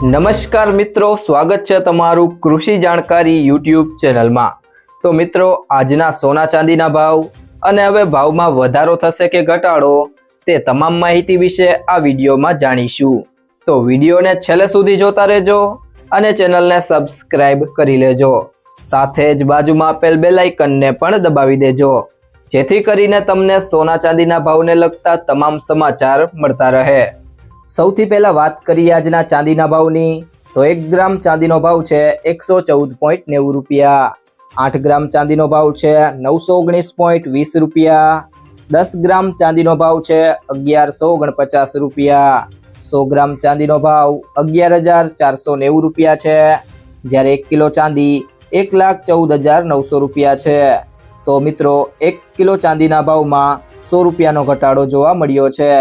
નમસ્કાર મિત્રો, સ્વાગત છે તમારું કૃષિ જાણકારી યુટ્યુબ ચેનલમાં। તો મિત્રો, આજના સોના ચાંદીના ભાવ અને હવે ભાવમાં વધારો થશે કે ઘટાડો તે તમામ માહિતી વિશે આ વિડીયોમાં જાણીશું। તો વિડીયોને છેલ્લે સુધી જોતા રહેજો અને ચેનલને સબસ્ક્રાઇબ કરી લેજો। સાથે જ બાજુમાં આપેલ બેલ આઇકનને પણ દબાવી દેજો, જેથી કરીને તમને સોના ચાંદીના ભાવને લગતા તમામ સમાચાર મળતા રહે। સૌથી પહેલા વાત કરીએ આજના ચાંદીના ભાવની, તો 1 ગ્રામ ચાંદીનો ભાવ છે 114.90 રૂપિયા। 8 ગ્રામ ચાંદીનો ભાવ છે 919.20 રૂપિયા। 10 ગ્રામ ચાંદીનો ભાવ છે 1149 રૂપિયા। 100 ગ્રામ ચાંદીનો ભાવ 11,490 રૂપિયા છે, જ્યારે 1 કિલો ચાંદી 1,14,900 રૂપિયા છે। તો મિત્રો, 1 કિલો ચાંદીના ભાવમાં 100 રૂપિયાનો ઘટાડો જોવા મળ્યો છે।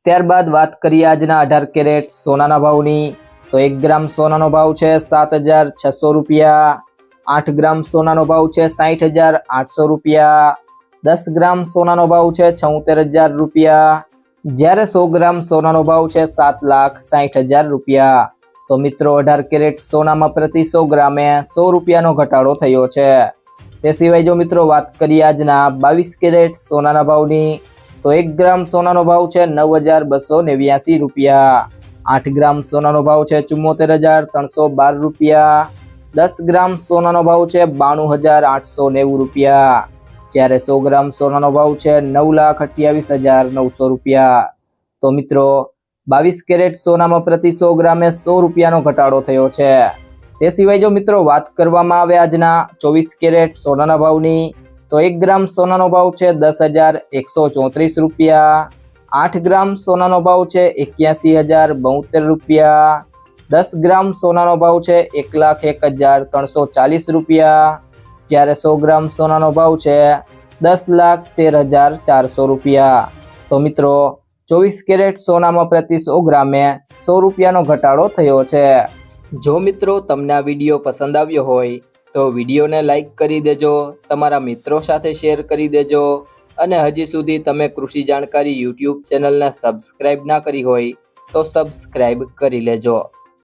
ત્યારબાદ વાત કરીએ આજના 18 કેરેટ સોનાના ભાવની, તો 1 ગ્રામ સોનાનો ભાવ છે 7,600 રૂપિયા। 8 ગ્રામ સોનાનો ભાવ છે 60,800 રૂપિયા। 10 ગ્રામ સોનાનો ભાવ છે 76,000 રૂપિયા, જ્યારે 100 ગ્રામ સોનાનો ભાવ છે 7,60,000 રૂપિયા। તો મિત્રો, 18 કેરેટ સોનામાં પ્રતિ 100 ગ્રામે 100 રૂપિયાનો ઘટાડો થયો છે। તે સિવાય જો મિત્રો વાત કરીએ આજના 22 કેરેટ સોનાના ભાવની, તો 1 ગ્રામ સોનાનો ભાવ છે 9,289 રૂપિયા। 8 ગ્રામ સોનાનો ભાવ છે 74,312 રૂપિયા। 10 ગ્રામ સોનાનો ભાવ છે 92,890 રૂપિયા, જ્યારે 100 ગ્રામ સોનાનો ભાવ છે 9,28,900 રૂપિયા। તો મિત્રો, 22 કેરેટ સોનામાં પ્રતિ 100 ગ્રામે 100 રૂપિયાનો ઘટાડો થયો છે। તે સિવાય જો મિત્રો વાત કરવામાં આવે આજના 24 કેરેટ સોનાના ભાવની, તો 1 ગ્રામ સોનાનો ભાવ છે 10,134 રૂપિયા। 8 ગ્રામ સોનાનો ભાવ છે 81,072 રૂપિયા। 10 ગ્રામ સોનાનો ભાવ છે 1,01,340 રૂપિયા, જ્યારે 100 ગ્રામ સોનાનો ભાવ છે 10,13,400 રૂપિયા। તો મિત્રો, 24 કેરેટ સોનામાં પ્રતિ 100 ગ્રામે 100 રૂપિયાનો ઘટાડો થયો છે। જો મિત્રો તમને આ વિડીયો પસંદ આવ્યો હોય તો વિડીયોને લાઈક કરી દેજો, તમારા મિત્રો સાથે શેર કરી દેજો, અને હજી સુધી તમે કૃષિ જાણકારી યુટ્યુબ ચેનલને સબસ્ક્રાઇબ ના કરી હોય તો સબસ્ક્રાઇબ કરી લેજો।